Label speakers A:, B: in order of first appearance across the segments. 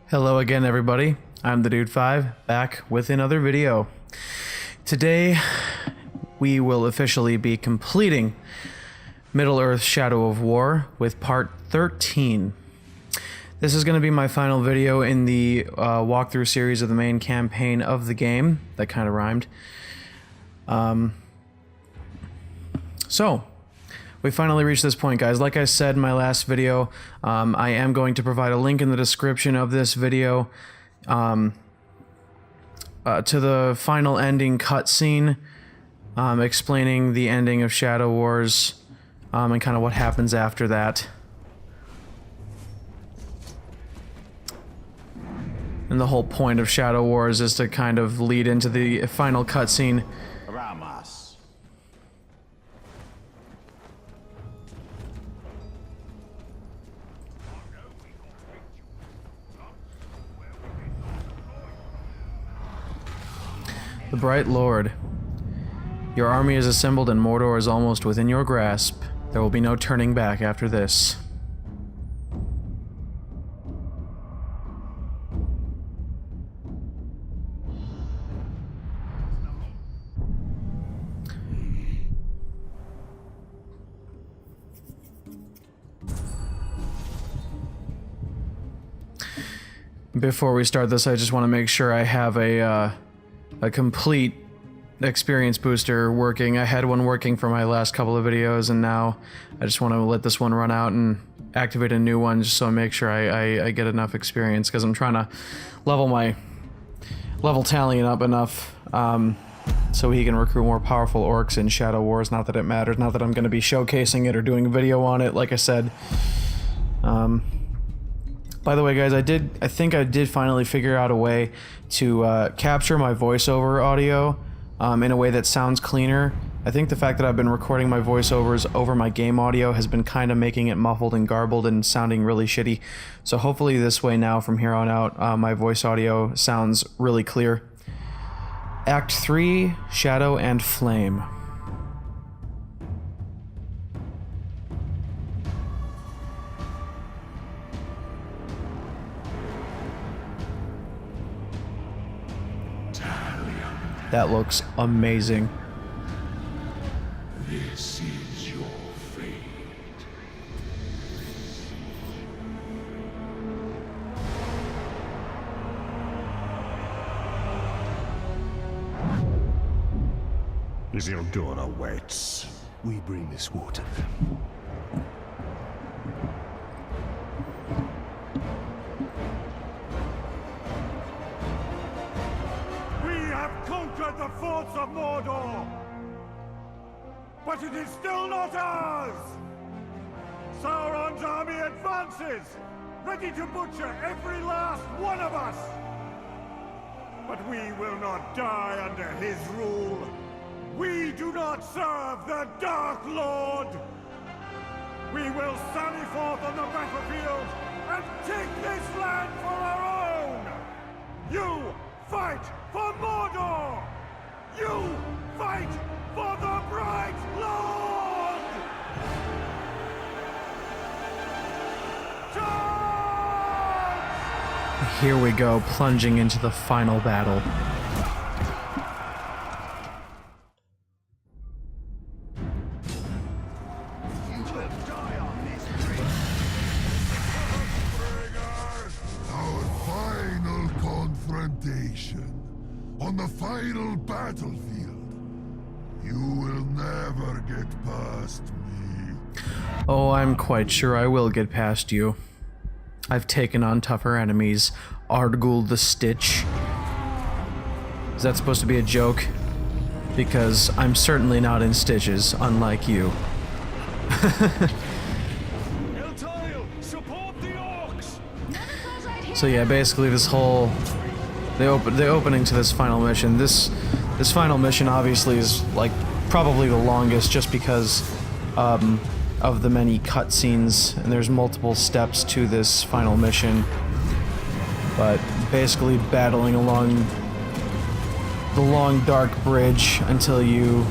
A: Hello again, everybody. I'm the Dude 5, back with another video. Today, we will officially be completing Middle-earth: Shadow of War with part 13. This is going to be my final video in the walkthrough series of the main campaign of the game. That kind of rhymed. So, we finally reached this point, guys. Like I said in my last video, I am going to provide a link in the description of this video to the final ending cutscene, explaining the ending of Shadow Wars and kind of what happens after that. And the whole point of Shadow Wars is to kind of lead into the final cutscene. The Bright Lord. Your army is assembled and Mordor is almost within your grasp. There will be no turning back after this. Before we start this, I just want to make sure I have a complete experience booster working. I had one working for my last couple of videos, and now I just want to let this one run out and activate a new one just so I make sure I get enough experience, because I'm trying to level my Talion up enough so he can recruit more powerful orcs in Shadow Wars. Not that it matters, not that I'm going to be showcasing it or doing a video on it, like I said. By the way, guys, I think I did finally figure out a way to capture my voiceover audio in a way that sounds cleaner. I think the fact that I've been recording my voiceovers over my game audio has been kind of making it muffled and garbled and sounding really shitty. So hopefully this way now, from here on out, my voice audio sounds really clear. Act 3, Shadow and Flame. That looks amazing.
B: This is your fate. Isildur awaits.
C: We bring this water.
D: Conquered the forts of Mordor, but it is still not ours! Sauron's army advances, ready to butcher every last one of us! But we will not die under his rule. We do not serve the Dark Lord! We will sally forth on the battlefield and take this land for our own! You fight for Mordor! You fight for the Bright Lord! Charge!
A: Here we go, plunging into the final battle.
B: Our final confrontation. On the final battlefield, you will never get past me.
A: Oh, I'm quite sure I will get past you. I've taken on tougher enemies. Ardgul the Stitch. Is that supposed to be a joke? Because I'm certainly not in stitches, unlike you. So yeah, basically this whole... The opening to this final mission. This final mission obviously is like probably the longest, just because of the many cutscenes, and there's multiple steps to this final mission. But basically battling along the long dark bridge until you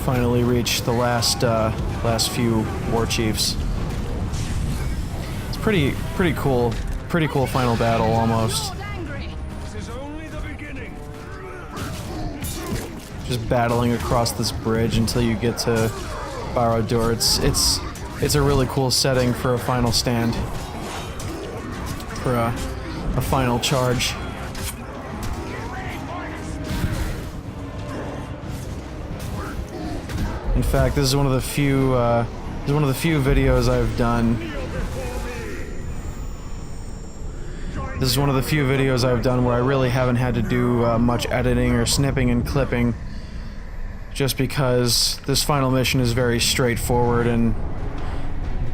A: finally reach the last few war chiefs. pretty cool. Pretty cool final battle almost. Just battling across this bridge until you get to Barad-dûr. It's a really cool setting for a final stand. For a final charge. In fact, this is one of the few videos I've done. This is one of the few videos I've done where I really haven't had to do much editing or snipping and clipping, just because this final mission is very straightforward and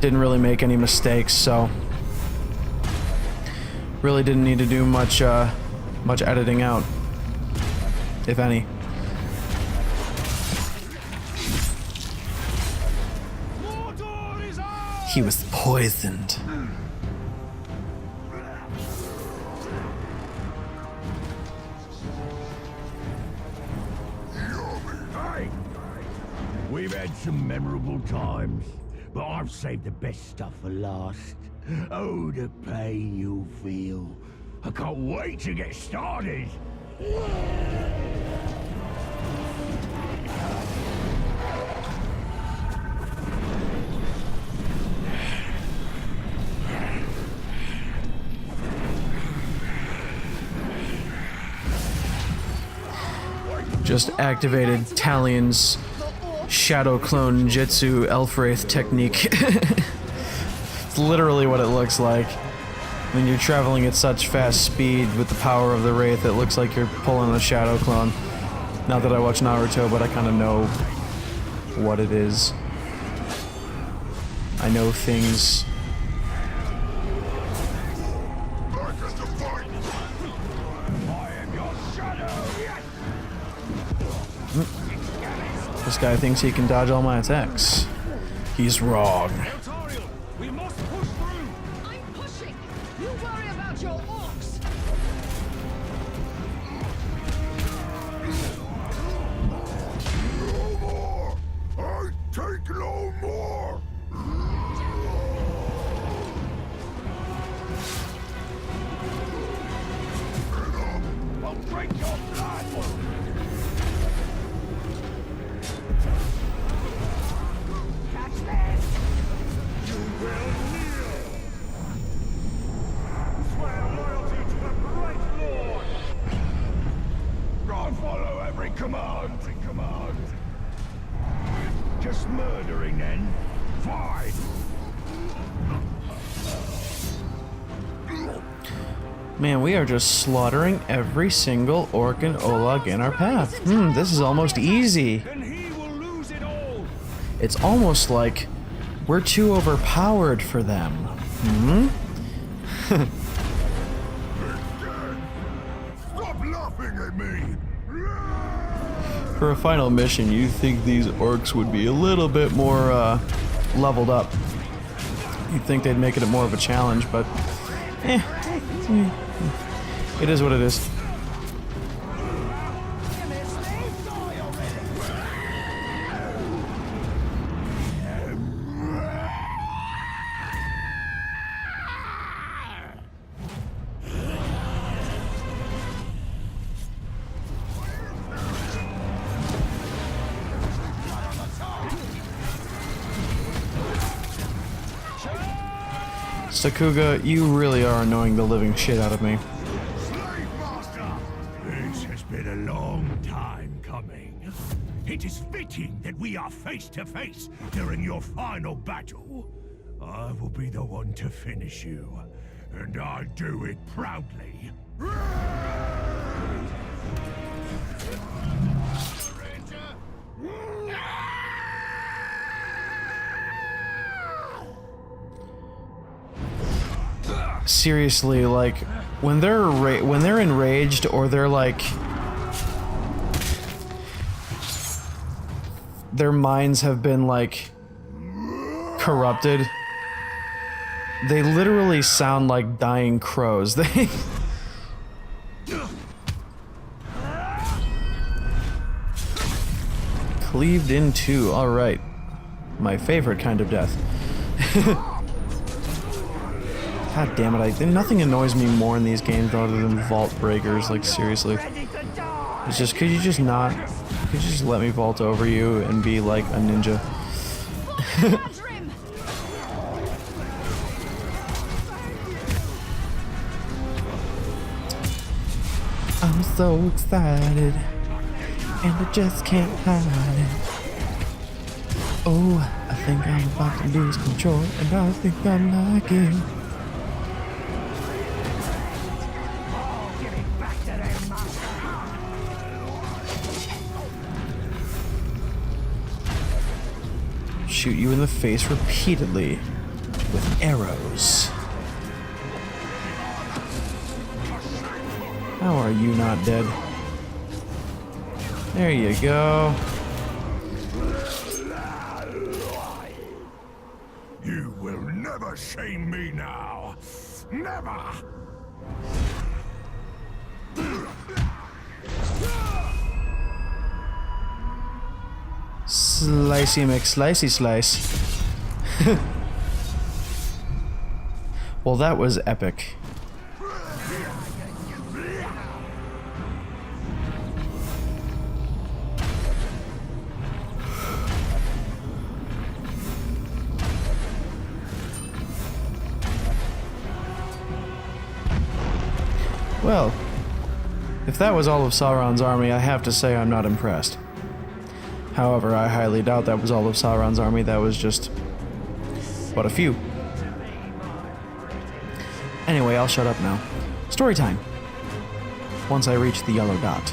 A: didn't really make any mistakes, so really didn't need to do much editing out, if any. He was poisoned.
C: We've had some memorable times, but I've saved the best stuff for last. Oh, the pain you'll feel. I can't wait to get started.
A: Just activated Talion's Shadow Clone Jitsu Elfwraith technique. It's literally what it looks like. When you're traveling at such fast speed with the power of the Wraith, it looks like you're pulling a Shadow Clone. Not that I watch Naruto, but I kind of know what it is. I know things. This guy thinks he can dodge all my attacks. He's wrong.
D: We must push through.
E: I'm pushing. You worry about your orcs.
B: No more! I take no more!
C: I'll drink your blood!
D: You will kneel. Swear loyalty to the great lord.
C: I'll follow every command. Just murdering then? Fine.
A: Man, we are just slaughtering every single orc and olag in our path. This is almost easy.
D: Then he will lose it all.
A: It's almost like we're too overpowered for them.
B: Stop laughing at me!
A: For a final mission, you'd think these orcs would be a little bit more leveled up. You'd think they'd make it more of a challenge, but it is what it is. Sakuga, you really are annoying the living shit out of me.
B: Slave master!
C: This has been a long time coming. It is fitting that we are face to face during your final battle. I will be the one to finish you, and I do it proudly.
A: Seriously, like when they're enraged or they're like their minds have been like corrupted, they literally sound like dying crows. They cleaved in two. All right, my favorite kind of death. God damn it, nothing annoys me more in these games other than vault breakers, like seriously. It's just, could you just let me vault over you and be like a ninja?
E: Badrim!
A: I'm so excited, and I just can't hide it. Oh, I think I'm about to lose control, and I think I like it. Shoot you in the face repeatedly with arrows. How are you not dead? There you go.
C: You will never shame me now. Never!
A: Slicey McSlicey slice. Well, that was epic. Well, if that was all of Sauron's army, I have to say I'm not impressed. However, I highly doubt that was all of Sauron's army. That was just but a few. Anyway, I'll shut up now. Story time. Once I reach the yellow dot.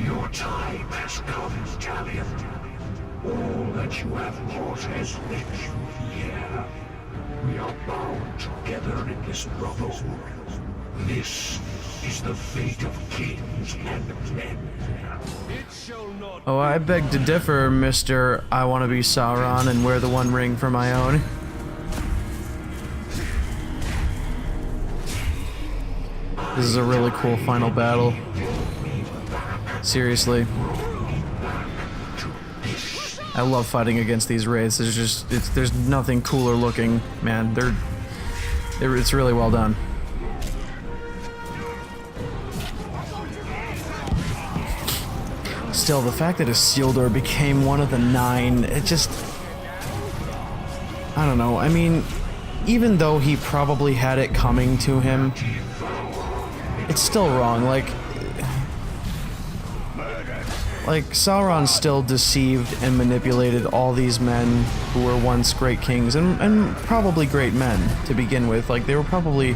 C: Your time has come, Talion. All that you have wrought has led you here. We are bound together in this brotherhood. This is the fate of kings and men.
A: Oh, I beg to differ, Mr. I want to be Sauron and wear the One Ring for my own. This is a really cool final battle. Seriously. I love fighting against these wraiths. There's nothing cooler looking, man. It's really well done. Still, the fact that Isildur became one of the 9, it just... I don't know, I mean, even though he probably had it coming to him, it's still wrong, like Sauron still deceived and manipulated all these men who were once great kings and probably great men to begin with. Like, they were probably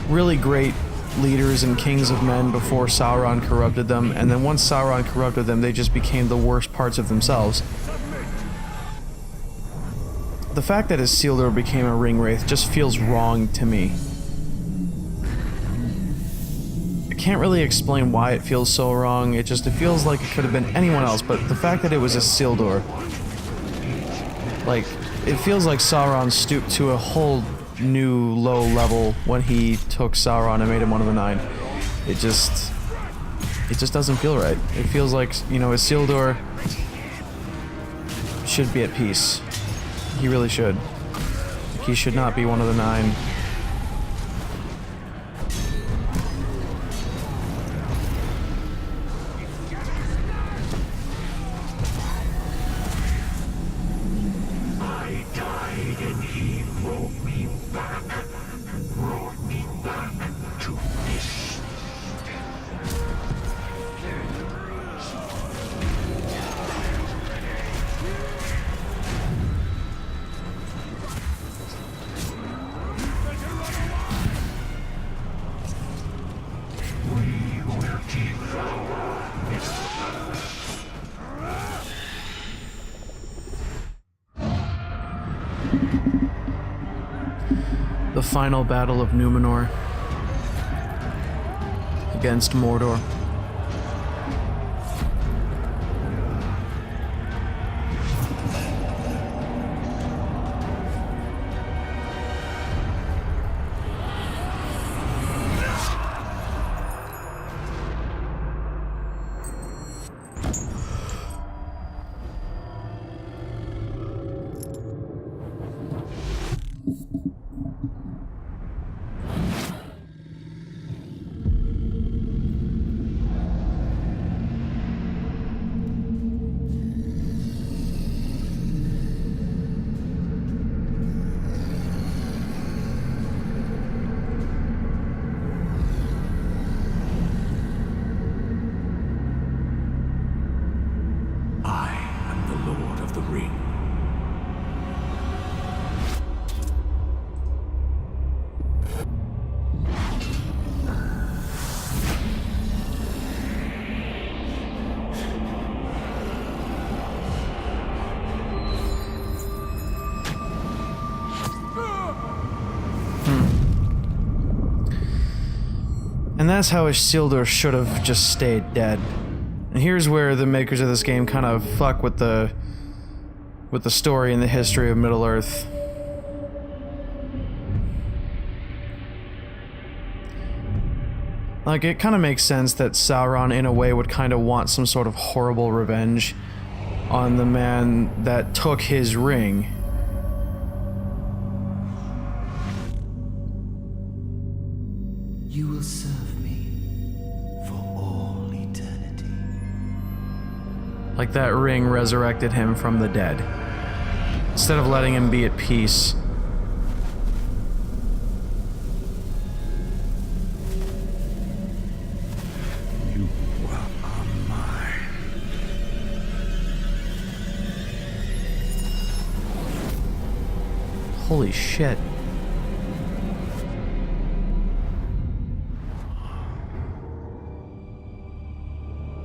A: really great leaders and kings of men before Sauron corrupted them, and then once Sauron corrupted them, they just became the worst parts of themselves. The fact that Isildur became a ring wraith just feels wrong to me. I can't really explain why it feels so wrong. It feels like it could have been anyone else, but the fact that it was Isildur, like, it feels like Sauron stooped to a whole new low level when he took Sauron and made him one of the 9. It just doesn't feel right. It feels like, you know, Isildur should be at peace. He really should. He should not be one of the 9. The final battle of Numenor against Mordor. And that's how Isildur should have just stayed dead. And here's where the makers of this game kind of fuck with the story and the history of Middle-earth. Like, it kind of makes sense that Sauron, in a way, would kind of want some sort of horrible revenge on the man that took his ring.
F: You will serve me for all eternity.
A: Like, that ring resurrected him from the dead. Instead of letting him be at peace.
B: You are mine.
A: Holy shit.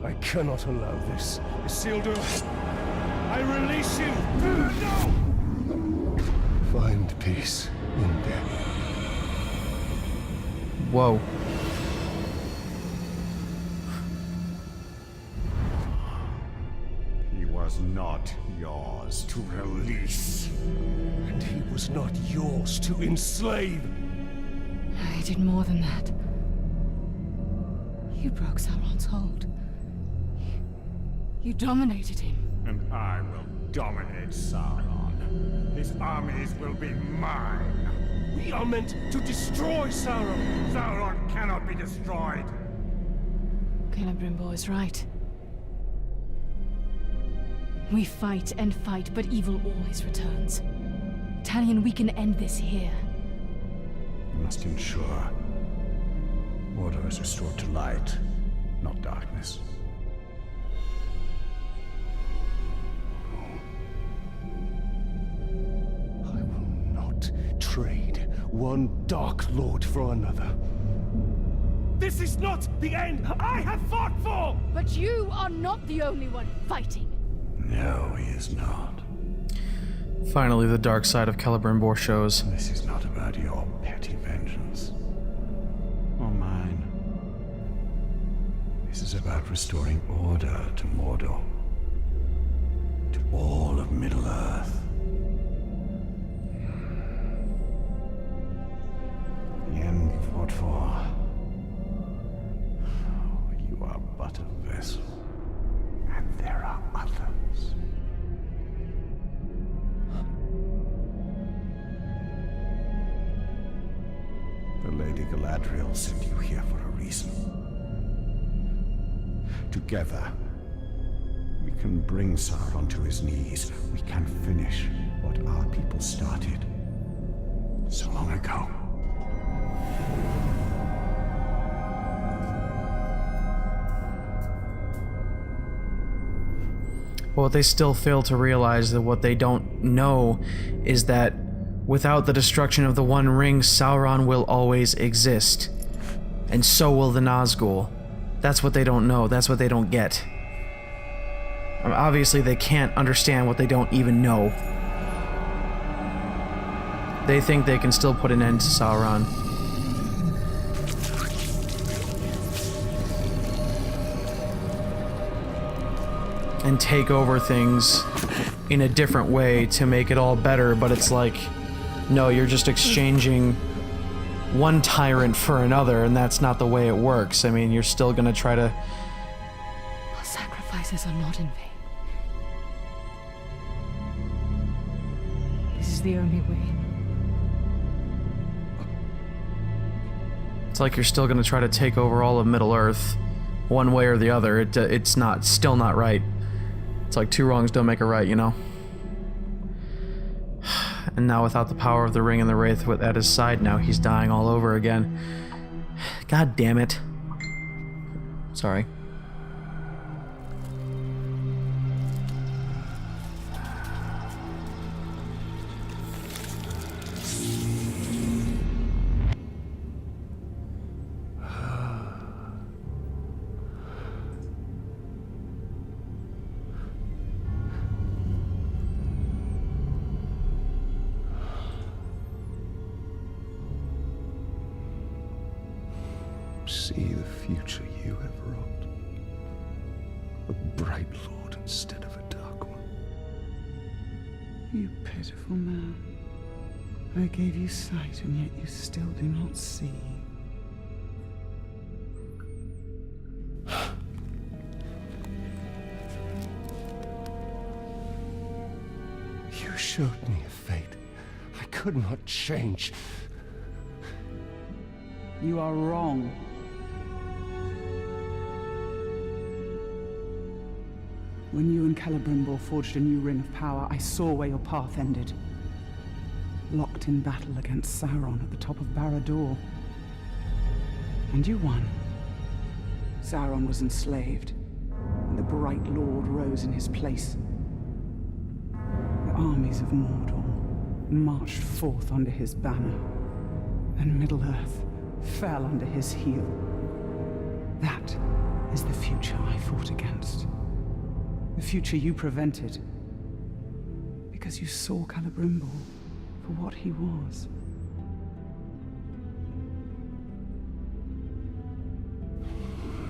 D: I cannot allow this. Isildur, I release you! No!
B: Find peace in death.
A: Whoa.
D: He was not yours to release. And he was not yours to enslave.
E: I did more than that. You broke Sauron's hold. You dominated him.
D: And I will dominate Sauron. His armies will be mine. We are meant to destroy Sauron. Sauron cannot be destroyed.
E: Celebrimbor is right. We fight and fight, but evil always returns. Talion, we can end this here.
B: We must ensure order is restored to light, not darkness.
D: I will not trade one Dark Lord for another. This is not the end I have fought for!
E: But you are not the only one fighting.
B: No, he is not.
A: Finally, the dark side of Celebrimbor shows.
B: This is not about your petty vengeance. Or mine. This is about restoring order to Mordor. To all of Middle-earth. The end you fought for. You are but a vessel. And there are others. The Lady Galadriel sent you here for a reason. Together, we can bring Sauron to his knees. We can finish what our people started so long ago.
A: But what they still fail to realize, that what they don't know, is that without the destruction of the One Ring, Sauron will always exist. And so will the Nazgul. That's what they don't know. That's what they don't get. Obviously, they can't understand what they don't even know. They think they can still put an end to Sauron. And take over things in a different way to make it all better, but it's like, no, you're just exchanging one tyrant for another, and that's not the way it works. I mean, you're still gonna try to...
E: Our sacrifices are not in vain. This is the only way.
A: It's like you're still gonna try to take over all of Middle-earth, one way or the other. It's still not right. It's like two wrongs don't make a right, you know? And now without the power of the ring and the wraith at his side, now he's dying all over again. God damn it. Sorry.
B: see the future you have wrought. A bright lord instead of a dark one.
G: You pitiful man. I gave you sight, and yet you still do not see.
B: You showed me a fate I could not change.
G: You are wrong. When you and Celebrimbor forged a new ring of power, I saw where your path ended. Locked in battle against Sauron at the top of Barad-dûr. And you won. Sauron was enslaved, and the Bright Lord rose in his place. The armies of Mordor marched forth under his banner, and Middle-earth fell under his heel. That is the future I fought against. The future you prevented. Because you saw Celebrimbor for what he was.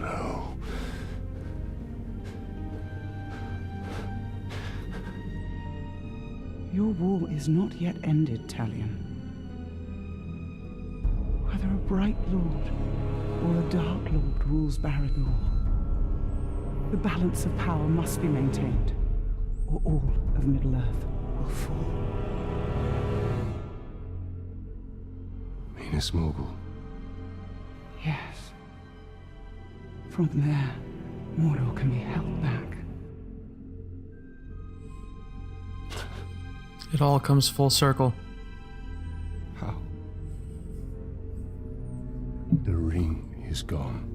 B: No.
G: Your war is not yet ended, Talion. Whether a Bright Lord or a Dark Lord rules Barad-dûr, the balance of power must be maintained, or all of Middle-earth will fall.
B: Minas Morgul.
G: Yes. From there, Mordor can be held back.
A: It all comes full circle.
B: How? The ring is gone.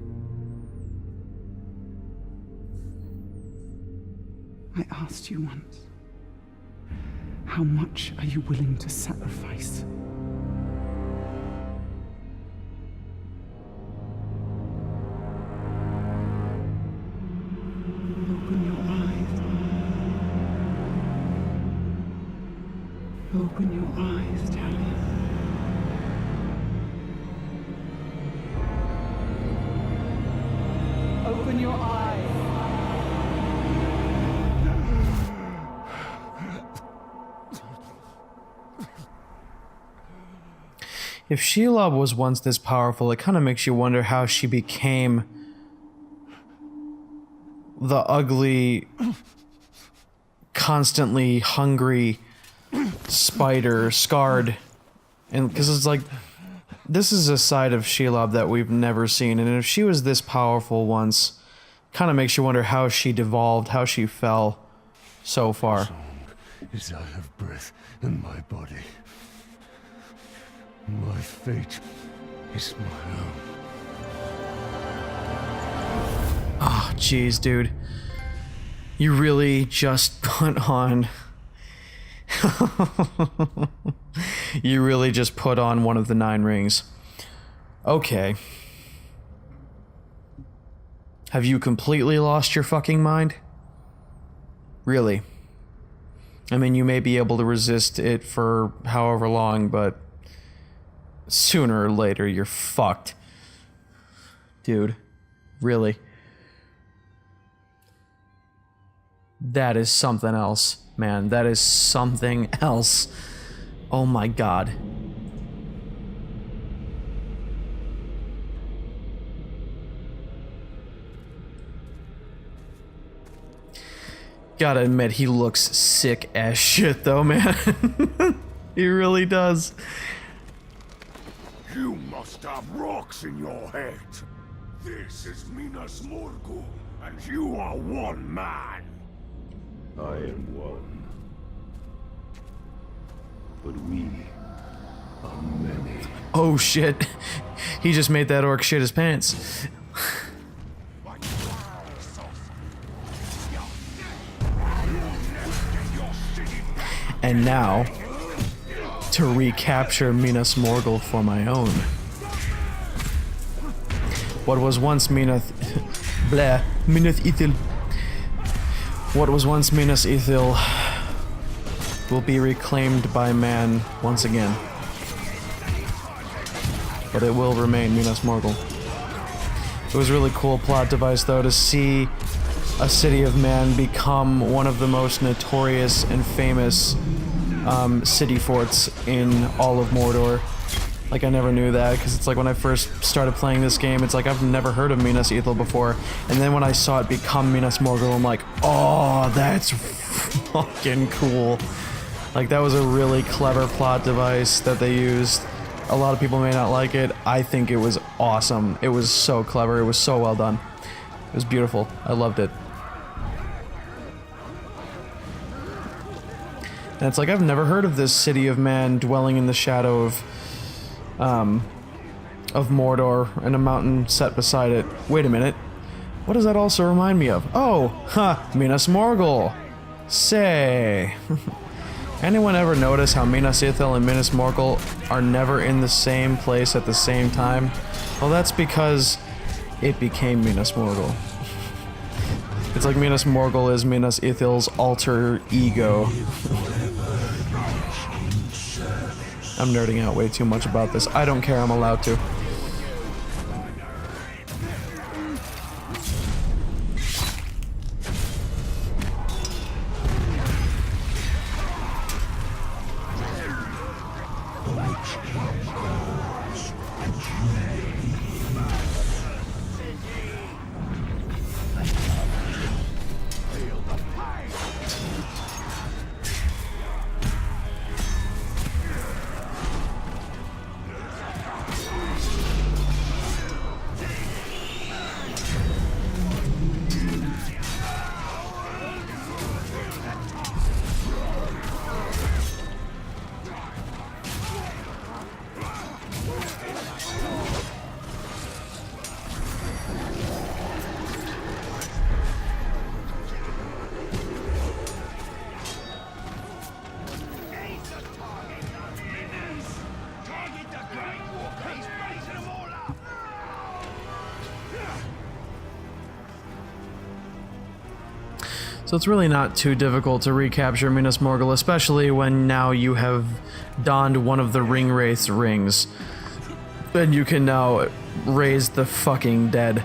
G: I asked you once, how much are you willing to sacrifice? Open your eyes. Open your eyes, Talion. Open your eyes.
A: If Shelob was once this powerful, it kind of makes you wonder how she became the ugly, constantly hungry spider, scarred. And because it's like, this is a side of Shelob that we've never seen. And if she was this powerful once, kind of makes you wonder how she devolved, how she fell so far.
B: Is out of breath in my body. My fate is my own.
A: Oh, jeez, dude. You really just put on... You really just put on one of the 9 rings. Okay. Have you completely lost your fucking mind? Really? I mean, you may be able to resist it for however long, but... sooner or later, you're fucked. Dude. Really? That is something else, man. That is something else. Oh my god. Gotta admit, he looks sick as shit though, man. He really does.
C: You must have rocks in your head. This is Minas Morgul, and you are one man.
B: I am one. But we are many.
A: Oh shit. He just made that orc shit his pants. And now, to recapture Minas Morgul for my own. What was once Minas Ithil. What was once Minas Ithil will be reclaimed by man once again. But it will remain Minas Morgul. It was a really cool plot device, though, to see a city of man become one of the most notorious and famous city forts in all of Mordor. Like, I never knew that, because it's like when I first started playing this game, it's like I've never heard of Minas Ithil before, and then when I saw it become Minas Morgul, I'm like, oh, that's fucking cool. Like, that was a really clever plot device that they used. A lot of people may not like it. I think it was awesome. It was so clever. It was so well done. It was beautiful. I loved it. And it's like, I've never heard of this city of man dwelling in the shadow of Mordor and a mountain set beside it. Wait a minute. What does that also remind me of? Oh, Minas Morgul. Say. Anyone ever notice how Minas Ithil and Minas Morgul are never in the same place at the same time? Well, that's because it became Minas Morgul. It's like Minas Morgul is Minas Ithil's alter ego. I'm nerding out way too much about this. I don't care, I'm allowed to. So it's really not too difficult to recapture Minas Morgul, especially when now you have donned one of the Ringwraith's rings. And you can now raise the fucking dead.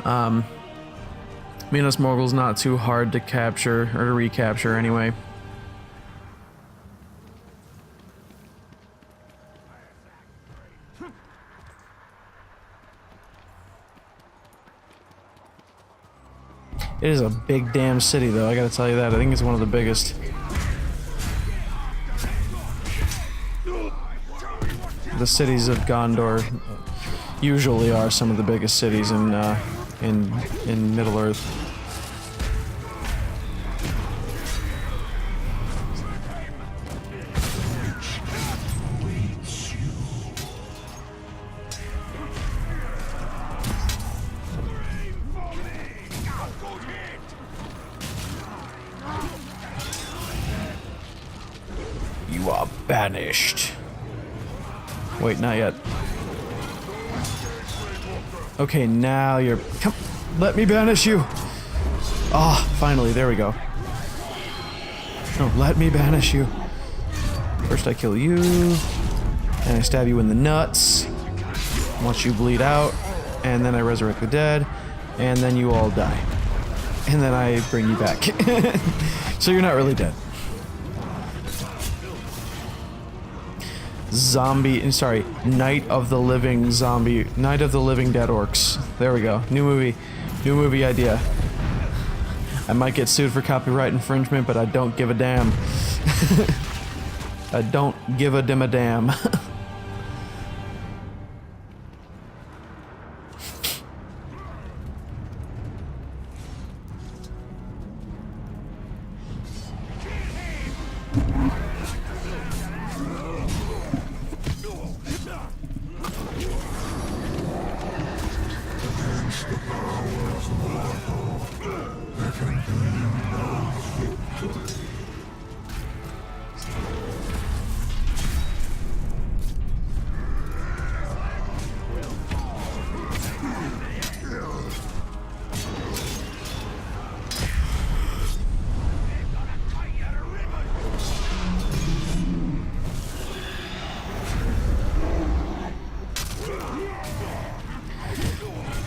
A: Minas Morgul's not too hard to capture, or to recapture anyway. It is a big damn city, though, I gotta tell you that. I think it's one of the biggest. The cities of Gondor usually are some of the biggest cities in Middle-earth. You are banished. Wait, not yet. Okay, now you're... Come, let me banish you! Ah, finally, there we go. No, let me banish you. First I kill you, and I stab you in the nuts, watch you bleed out, and then I resurrect the dead, and then you all die. And then I bring you back. So you're not really dead. Sorry, Night of the Living Dead Orcs. There we go. New movie idea. I might get sued for copyright infringement, but I don't give a damn. I don't give a damn.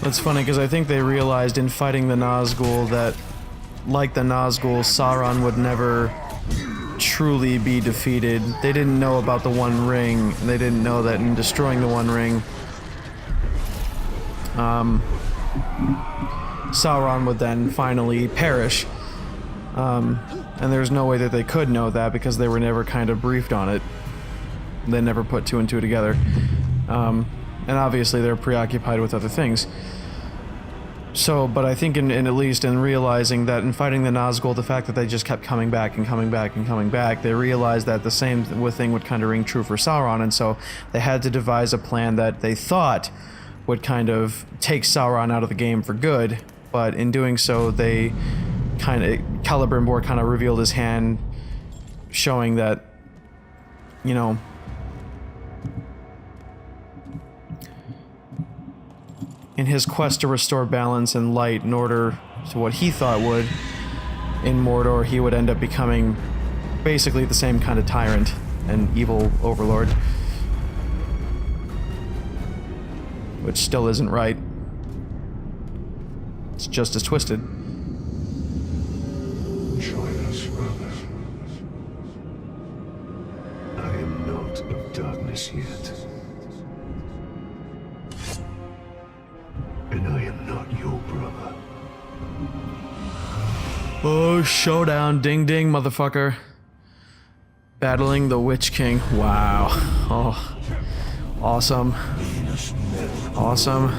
A: It's funny because I think they realized in fighting the Nazgul that, like the Nazgul, Sauron would never truly be defeated. They didn't know about the One Ring, and they didn't know that in destroying the One Ring, Sauron would then finally perish. And there's no way that they could know that because they were never kind of briefed on it. They never put two and two together. And obviously they're preoccupied with other things. So, but I think in at least in realizing that in fighting the Nazgul, the fact that they just kept coming back and coming back and coming back, they realized that the same thing would kind of ring true for Sauron, and so they had to devise a plan that they thought would kind of take Sauron out of the game for good, but in doing so, they kind of, Celebrimbor kind of revealed his hand, showing that, you know, in his quest to restore balance and light in order to what he thought would, in Mordor, he would end up becoming basically the same kind of tyrant and evil overlord. Which still isn't right. It's just as twisted.
H: Join us, brother. I am not of darkness yet. And I am not your brother.
A: Oh, showdown. Ding ding, motherfucker. Battling the Witch King. Wow. Oh. Awesome. Awesome.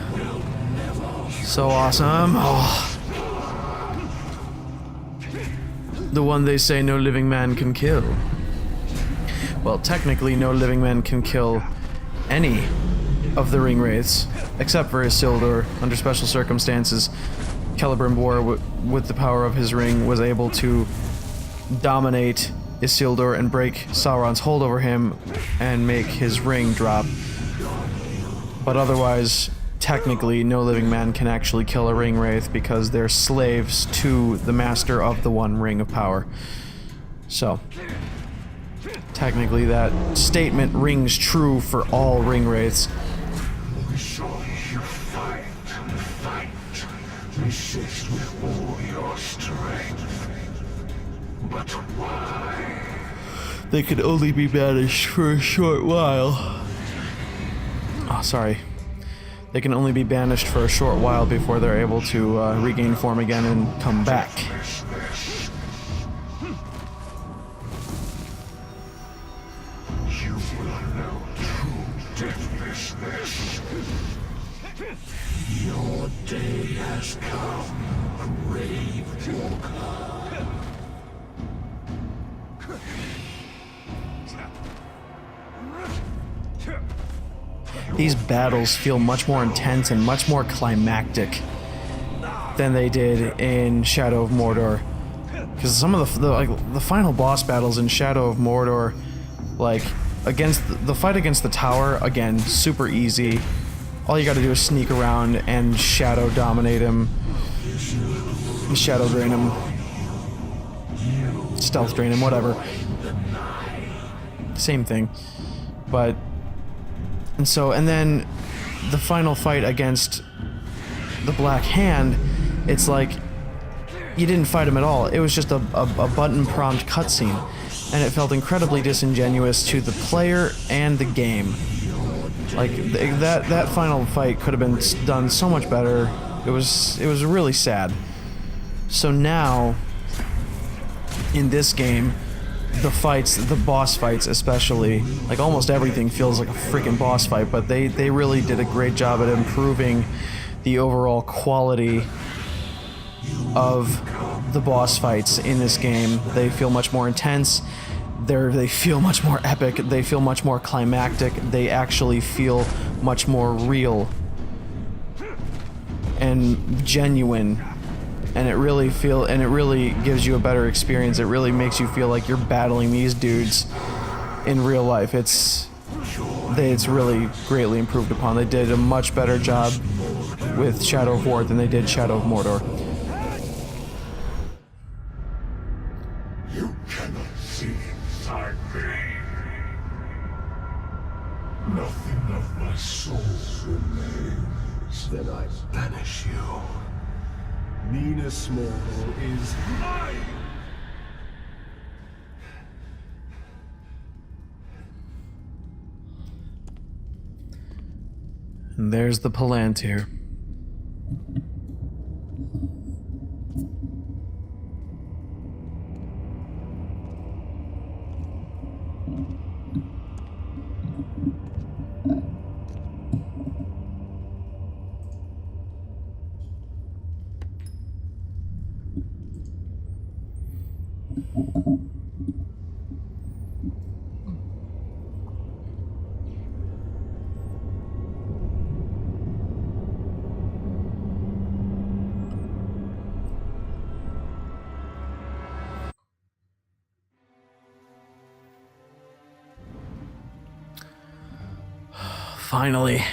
A: So awesome. Oh. The one they say no living man can kill. Well, technically, no living man can kill any of the ring wraiths, except for Isildur. Under special circumstances, Celebrimbor, with the power of his ring, was able to dominate Isildur and break Sauron's hold over him and make his ring drop. But otherwise, technically, no living man can actually kill a ring wraith because they're slaves to the master of the One Ring of Power. So, technically that statement rings true for all ring wraiths.
H: We saw you fight and fight, resist with all your strength. But why?
A: They could only be banished for a short while. Oh, sorry. They can only be banished for a short while before they're able to regain form again and come back.
H: You will know true deathlessness. Your day has come, Grave Walker.
A: These battles feel much more intense and much more climactic than they did in Shadow of Mordor. Because some of the final boss battles in Shadow of Mordor, like against the fight against the tower, again, super easy. All you got to do is sneak around and shadow dominate him, shadow drain him, stealth drain him, whatever. Same thing, but. And then the final fight against the Black Hand, it's like you didn't fight him at all. It was just a button prompt cutscene, and it felt incredibly disingenuous to the player and the game. Like that final fight could have been done so much better. It was really sad. So now in this game, the fights, the boss fights especially, like almost everything feels like a freaking boss fight, but they really did a great job at improving the overall quality of the boss fights in this game. They feel much more intense, they feel much more epic, they feel much more climactic, they actually feel much more real and genuine. And it really gives you a better experience. It really makes you feel like you're battling these dudes in real life. It's really greatly improved upon. They did a much better job with Shadow of War than they did Shadow of Mordor.
H: You cannot see inside me. Nothing of my soul remains. Then I banish you. Minas Morgul is mine!
A: And there's the Palantir. Finally.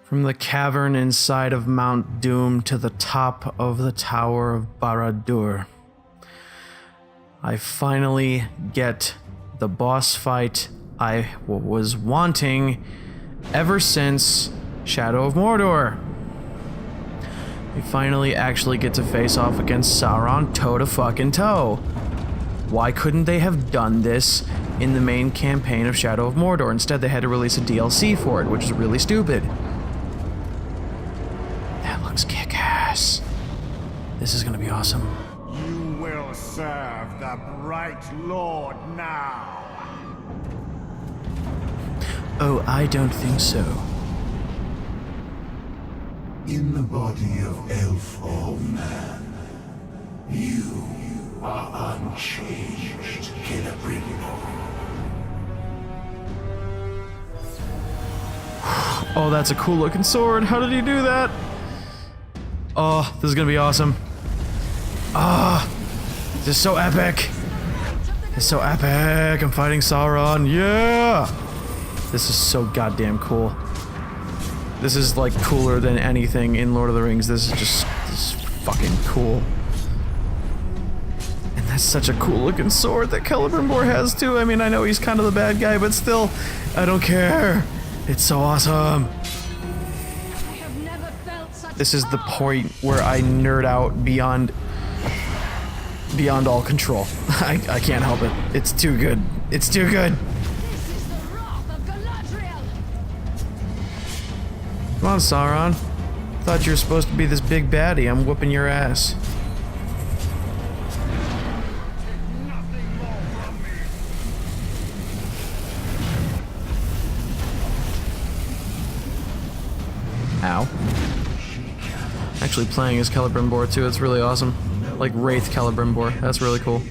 A: From the cavern inside of Mount Doom to the top of the Tower of Barad-dûr, I finally get the boss fight I was wanting ever since Shadow of Mordor. We finally actually get to face off against Sauron toe to fucking toe. Why couldn't they have done this in the main campaign of Shadow of Mordor? Instead, they had to release a DLC for it, which is really stupid. That looks kick-ass. This is gonna be awesome.
D: You will serve the Bright Lord now.
A: Oh, I don't think so.
H: In the body of elf or man, you are unchanged, Celebrimbor.
A: Oh, that's a cool looking sword. How did he do that? Oh, this is gonna be awesome. Ah, this is so epic. It's so epic. I'm fighting Sauron. Yeah. This is so goddamn cool. This is like cooler than anything in Lord of the Rings. This is fucking cool. And that's such a cool looking sword that Celebrimbor has too. I mean, I know he's kind of the bad guy, but still, I don't care. It's so awesome. This is the point where I nerd out beyond all control. I can't help it. It's too good. It's too good. Come on, Sauron. Thought you were supposed to be this big baddie. I'm whooping your ass. Ow. Actually playing as Celebrimbor too, it's really awesome. Like Wraith Celebrimbor, that's really cool.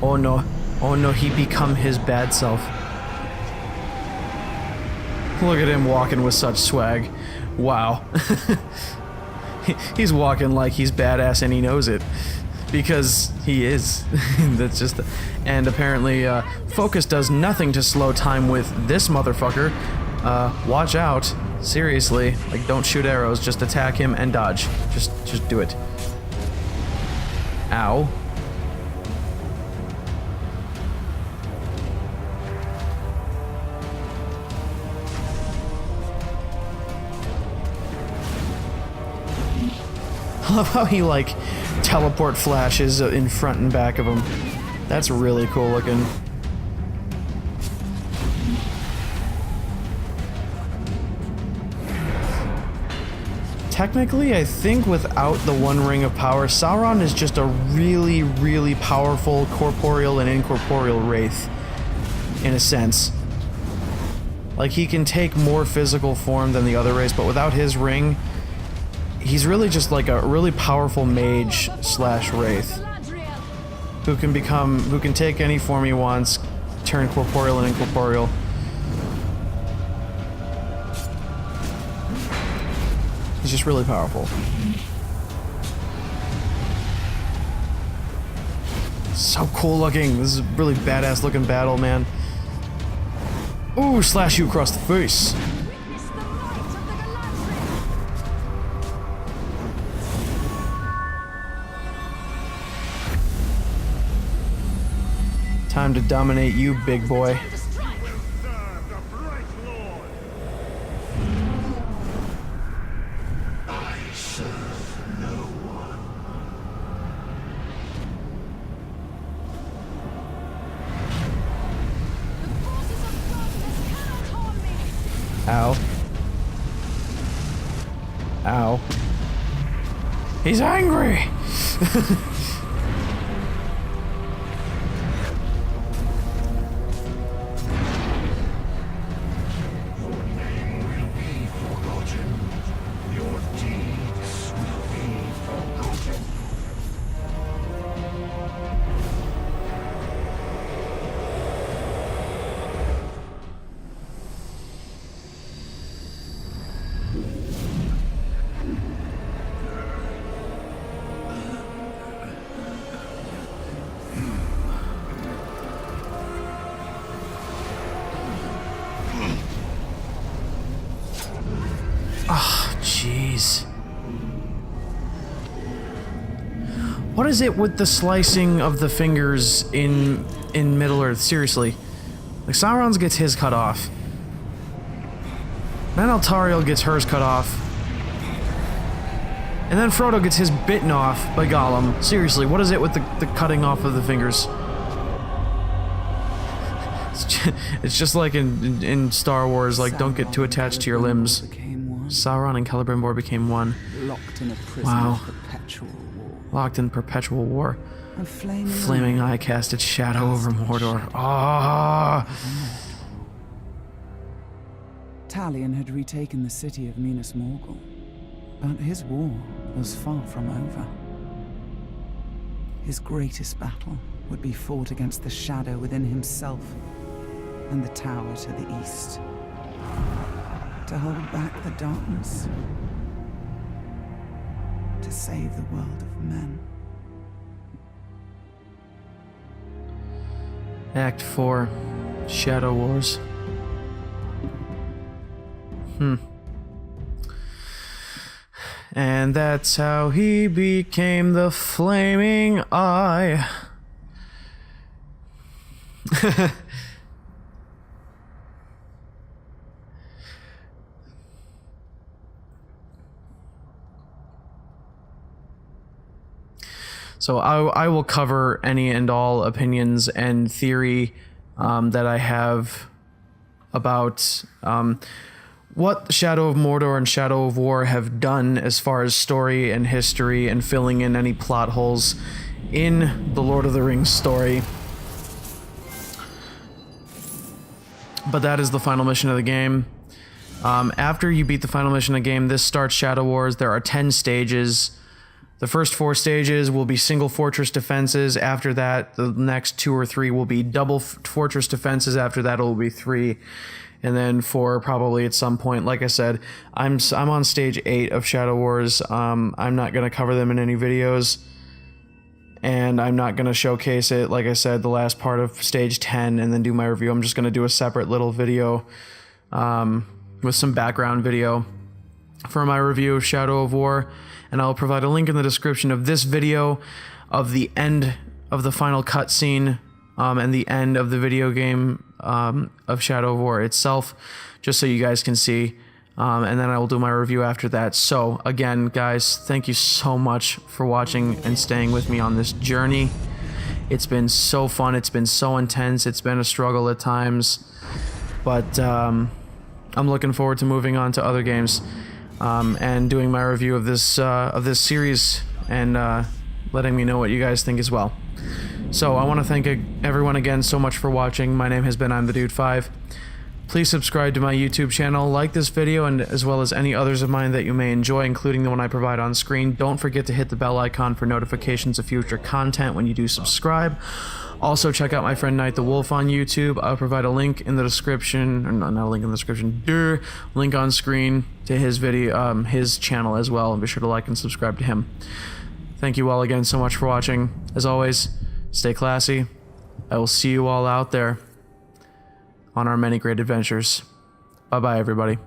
A: Oh no, he become his bad self. Look at him walking with such swag. Wow. He's walking like he's badass and he knows it. Because he is. That's just... And apparently, focus does nothing to slow time with this motherfucker. Watch out. Seriously. Like, don't shoot arrows, just attack him and dodge. Just do it. Ow. I love how he, like, teleport flashes in front and back of him. That's really cool looking. Technically, I think without the One Ring of Power, Sauron is just a really, really powerful corporeal and incorporeal wraith, in a sense. Like, he can take more physical form than the other race, but without his ring, he's really just like a really powerful mage slash wraith who can take any form he wants, turn corporeal and incorporeal. He's just really powerful. So cool looking. This is a really badass looking battle, man. Ooh, slash you across the face. Time to dominate you, big boy.
D: Serve the bright lord.
F: I serve no one.
A: Ow. Ow. He's angry! Jeez. What is it with the slicing of the fingers in Middle-earth? Seriously. Like, Sauron's gets his cut off. Then Eltariel gets hers cut off. And then Frodo gets his bitten off by Gollum. Seriously, what is it with the cutting off of the fingers? It's just like in Star Wars, like, don't get too attached to your limbs. Sauron and Celebrimbor became one.
G: Locked in a prison
A: Wow.
G: of perpetual war.
A: Locked in perpetual war.
G: A
A: Flaming eye cast its shadow over Mordor. Ah!
G: Talion had retaken the city of Minas Morgul, but his war was far from over. His greatest battle would be fought against the shadow within himself and the tower to the east. To hold back the darkness. To save the world of men.
A: Act 4. Shadow Wars. And that's how he became the Flaming Eye. So I will cover any and all opinions and theory that I have about what Shadow of Mordor and Shadow of War have done as far as story and history and filling in any plot holes in the Lord of the Rings story. But that is the final mission of the game. After you beat the final mission of the game, this starts Shadow Wars. There are 10 stages. The first 4 stages will be single fortress defenses. After that, the next 2 or 3 will be double fortress defenses. After that, it will be 3. And then 4 probably at some point. Like I said, I'm on stage 8 of Shadow Wars. I'm not going to cover them in any videos. And I'm not going to showcase it, like I said, the last part of stage 10 and then do my review. I'm just going to do a separate little video with some background video for my review of Shadow of War. And I'll provide a link in the description of this video of the end of the final cutscene and the end of the video game of Shadow of War itself, just so you guys can see. And then I will do my review after that. So again, guys, thank you so much for watching and staying with me on this journey. It's been so fun. It's been so intense. It's been a struggle at times, but I'm looking forward to moving on to other games. And doing my review of this series and letting me know what you guys think as well. So I want to thank everyone again so much for watching. My name has been I'm the Dude 5. Please subscribe to my YouTube channel, like this video, and as well as any others of mine that you may enjoy, including the one I provide on screen. Don't forget to hit the bell icon for notifications of future content when you do subscribe. Also, check out my friend Night the Wolf on YouTube. I'll provide a link in the description, or not a link in the description, link on screen to his video, his channel as well, and be sure to like and subscribe to him. Thank you all again so much for watching. As always, stay classy. I will see you all out there on our many great adventures. Bye-bye, everybody.